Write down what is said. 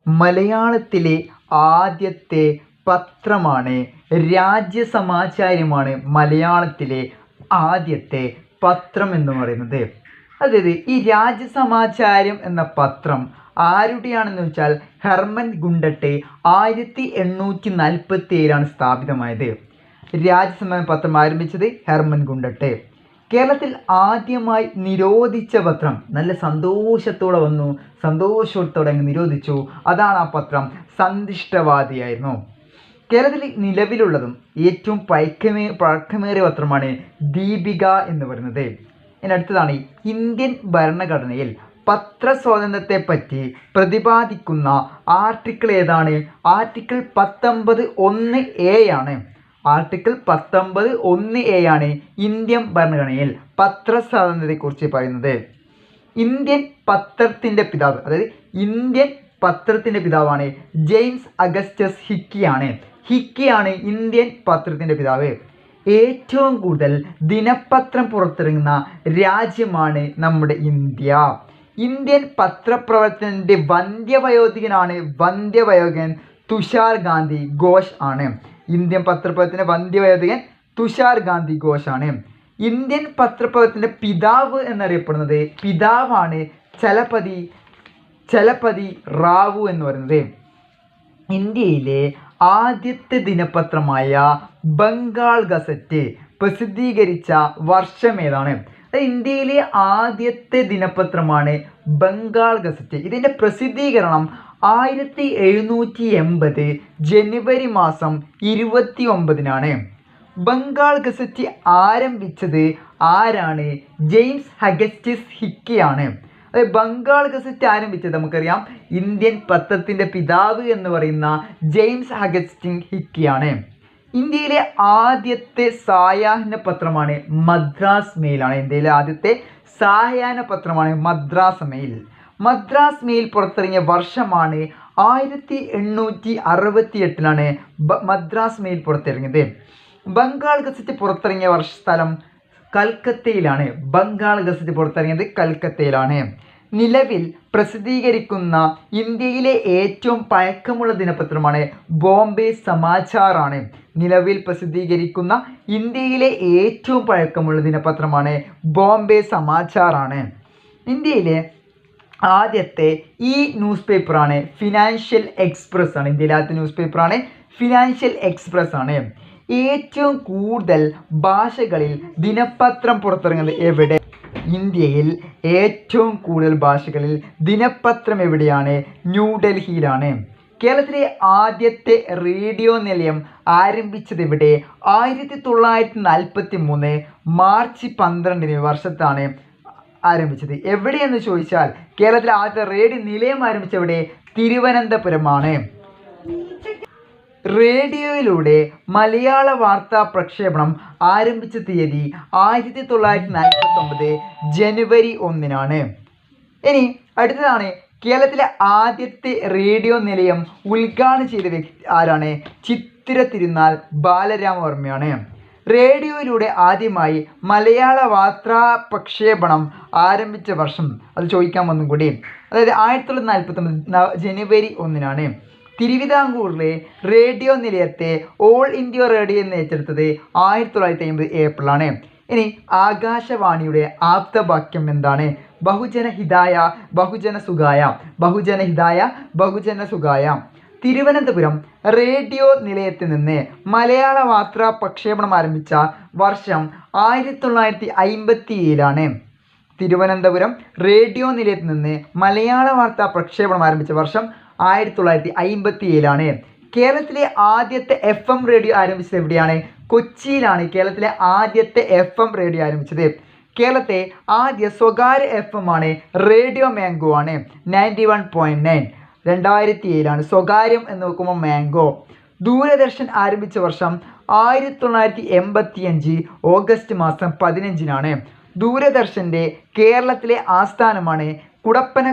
മലയാളത്തിലെ ആദ്യത്തെ പത്രമാണ് രാജ്യസമാചാര്യമാണ് മലയാളത്തിലെ ആദ്യത്തെ പത്രം എന്ന് പറയുന്നത്. അതായത് ഈ രാജ്യസമാചാര്യം എന്ന പത്രം ആരുടെയാണെന്ന് വെച്ചാൽ ഹെർമൻ ഗുണ്ടട്ട് 1847 സ്ഥാപിതമായത്. രാജ്യസമാചാരം പത്രം ആരംഭിച്ചത് ഹെർമൻ ഗുണ്ടട്ട്. കേരളത്തിൽ ആദ്യമായി നിരോധിച്ച പത്രം നല്ല സന്തോഷത്തോടെ വന്നു, സന്തോഷത്തോടെ അങ്ങ് നിരോധിച്ചു. അതാണ് ആ പത്രം സന്തുഷ്ടവാദിയായിരുന്നു. കേരളത്തിൽ നിലവിലുള്ളതും ഏറ്റവും പഴക്കമേറിയ പത്രമാണ് ദീപിക എന്ന് പറയുന്നത്. ഇനി അടുത്തതാണ് ഇന്ത്യൻ ഭരണഘടനയിൽ പത്രസ്വാതന്ത്ര്യത്തെ പറ്റി പ്രതിപാദിക്കുന്ന ആർട്ടിക്കിൾ ഏതാണ്? ആർട്ടിക്കിൾ 19(1)(a) ആണ്. ആർട്ടിക്കിൾ 19(1)(a) ആണ് ഇന്ത്യൻ ഭരണഘടനയിൽ പത്രസ്വാതന്ത്ര്യത്തെക്കുറിച്ച് പറയുന്നത്. ഇന്ത്യൻ പത്രത്തിൻ്റെ പിതാവ്, അതായത് ഇന്ത്യൻ പത്രത്തിൻ്റെ പിതാവാണ് ജെയിംസ് അഗസ്റ്റസ് ഹിക്കിയാണ്. ഹിക്കിയാണ് ഇന്ത്യൻ പത്രത്തിൻ്റെ പിതാവ്. ഏറ്റവും കൂടുതൽ ദിനപത്രം പുറത്തിറങ്ങുന്ന രാജ്യമാണ് നമ്മുടെ ഇന്ത്യ. ഇന്ത്യൻ പത്രപ്രവർത്തനത്തിൻ്റെ വന്ധ്യവയോധികൻ തുഷാർ ഗാന്ധി ഘോഷ് ആണ്. ഇന്ത്യൻ പത്രപ്രവർത്തനത്തിൻ്റെ വന്ധ്യവയോധികൻ തുഷാർ ഗാന്ധി ഘോഷ് ആണ്. ഇന്ത്യൻ പത്രപ്രവർത്തനത്തിൻ്റെ പിതാവ് എന്നറിയപ്പെടുന്നത് പിതാവാണ് ചലപതി റാവു എന്ന് പറയുന്നത്. ഇന്ത്യയിലെ ആദ്യത്തെ ദിനപത്രമായ ബംഗാൾ ഗസറ്റ് പ്രസിദ്ധീകരിച്ച വർഷം ഏതാണ്? ഇന്ത്യയിലെ ആദ്യത്തെ ദിനപത്രമാണ് ബംഗാൾ ഗസറ്റ്. ഇതിൻ്റെ പ്രസിദ്ധീകരണം 1780 ജനുവരി മാസം 29-നാണ്. ബംഗാൾ ഗസറ്റ് ആരംഭിച്ചത് ആരാണ്? ജെയിംസ് അഗസ്റ്റസ് ഹിക്കിയാണ്. അതായത് ബംഗാൾ ഗസറ്റ് ആരംഭിച്ചത് നമുക്കറിയാം ഇന്ത്യൻ പത്രത്തിൻ്റെ പിതാവ് എന്ന് പറയുന്ന ജെയിംസ് അഗസ്റ്റിൻ ഹിക്കിയാണ്. ഇന്ത്യയിലെ ആദ്യത്തെ സായാഹ്ന പത്രമാണ് മദ്രാസ് മെയിലാണ്. ഇന്ത്യയിലെ ആദ്യത്തെ സായാഹ്ന പത്രമാണ് മദ്രാസ് മെയിൽ. മദ്രാസ് മെയിൽ പുറത്തിറങ്ങിയ വർഷമാണ് 1868-ലാണ് മദ്രാസ് മെയിൽ പുറത്തിറങ്ങിയത്. ബംഗാൾ ഗസറ്റ് പുറത്തിറങ്ങിയ സ്ഥലം കൽക്കത്തയിലാണ്. ബംഗാൾ ഗസറ്റ് പുറത്തിറങ്ങിയത് കൽക്കത്തയിലാണ്. നിലവിൽ പ്രസിദ്ധീകരിക്കുന്ന ഇന്ത്യയിലെ ഏറ്റവും പഴക്കമുള്ള ദിനപത്രമാണ് ബോംബെ സമാചാർ ആണ്. നിലവിൽ പ്രസിദ്ധീകരിക്കുന്ന ഇന്ത്യയിലെ ഏറ്റവും പഴക്കമുള്ള ദിനപത്രമാണ് ബോംബെ സമാചാർ ആണ്. ഇന്ത്യയിലെ ആദ്യത്തെ ന്യൂസ് പേപ്പറാണ് ഫിനാൻഷ്യൽ എക്സ്പ്രസ് ആണ്. ഇന്ത്യയിലെ ആദ്യത്തെ ന്യൂസ് പേപ്പറാണ് ഫിനാൻഷ്യൽ എക്സ്പ്രസ് ആണ്. ഏറ്റവും കൂടുതൽ ഭാഷകളിൽ ദിനപത്രം പുറത്തിറങ്ങുന്നത് എവിടെ? ഇന്ത്യയിൽ ഏറ്റവും കൂടുതൽ ഭാഷകളിൽ ദിനപത്രം എവിടെയാണ്? ന്യൂഡൽഹിയിലാണ്. കേരളത്തിലെ ആദ്യത്തെ റേഡിയോ നിലയം ആരംഭിച്ചത് എവിടെ? 1943 മാർച്ച് 12 വർഷത്താണ് ആരംഭിച്ചത്. എവിടെയെന്ന് ചോദിച്ചാൽ കേരളത്തിലെ ആദ്യത്തെ റേഡിയോ നിലയം ആരംഭിച്ചെവിടെ? തിരുവനന്തപുരമാണ്. റേഡിയോയിലൂടെ മലയാള വാർത്താ പ്രക്ഷേപണം ആരംഭിച്ച തീയതി 1949 ജനുവരി 1-നാണ്. ഇനി അടുത്തതാണ് കേരളത്തിലെ ആദ്യത്തെ റേഡിയോ നിലയം ഉദ്ഘാടനം ചെയ്ത വ്യക്തി ആരാണ്? ചിത്തിര തിരുനാൾ ബാലരാമവർമ്മയാണ്. റേഡിയോയിലൂടെ ആദ്യമായി മലയാള വാർത്താ പ്രക്ഷേപണം ആരംഭിച്ച വർഷം അത് ചോദിക്കാൻ വന്നും കൂടി, അതായത് 1949 ജനുവരി 1-നാണ്. തിരുവിതാംകൂറിലെ റേഡിയോ നിലയത്തെ ഓൾ ഇന്ത്യ റേഡിയോ എന്ന് ഏറ്റെടുത്തത് 1950 ഏപ്രിലാണ്. ഇനി ആകാശവാണിയുടെ ആപ്തവാക്യം എന്താണ്? ബഹുജന ഹിതായ ബഹുജന സുഖായ, ബഹുജന ഹിതായ ബഹുജന സുഖായ. തിരുവനന്തപുരം റേഡിയോ നിലയത്തിൽ നിന്ന് മലയാള വാർത്താ പ്രക്ഷേപണം ആരംഭിച്ച വർഷം 1957-ലാണ്. തിരുവനന്തപുരം റേഡിയോ നിലയത്തിൽ നിന്ന് മലയാള വാർത്താ പ്രക്ഷേപണം ആരംഭിച്ച വർഷം 1957-ലാണ്. കേരളത്തിലെ ആദ്യത്തെ FM റേഡിയോ ആരംഭിച്ചത് എവിടെയാണ്? കൊച്ചിയിലാണ് കേരളത്തിലെ ആദ്യത്തെ FM റേഡിയോ ആരംഭിച്ചത്. കേരളത്തെ ആദ്യ സ്വകാര്യ FM ആണ് റേഡിയോ മാംഗോ ആണ്. 91.9 2007-ലാണ്. സ്വകാര്യം എന്ന് നോക്കുമ്പോൾ മാംഗോ. ദൂരദർശൻ ആരംഭിച്ച വർഷം 1985 ഓഗസ്റ്റ് മാസം 15-നാണ്. ദൂരദർശൻ്റെ കേരളത്തിലെ ആസ്ഥാനമാണ് കുടപ്പന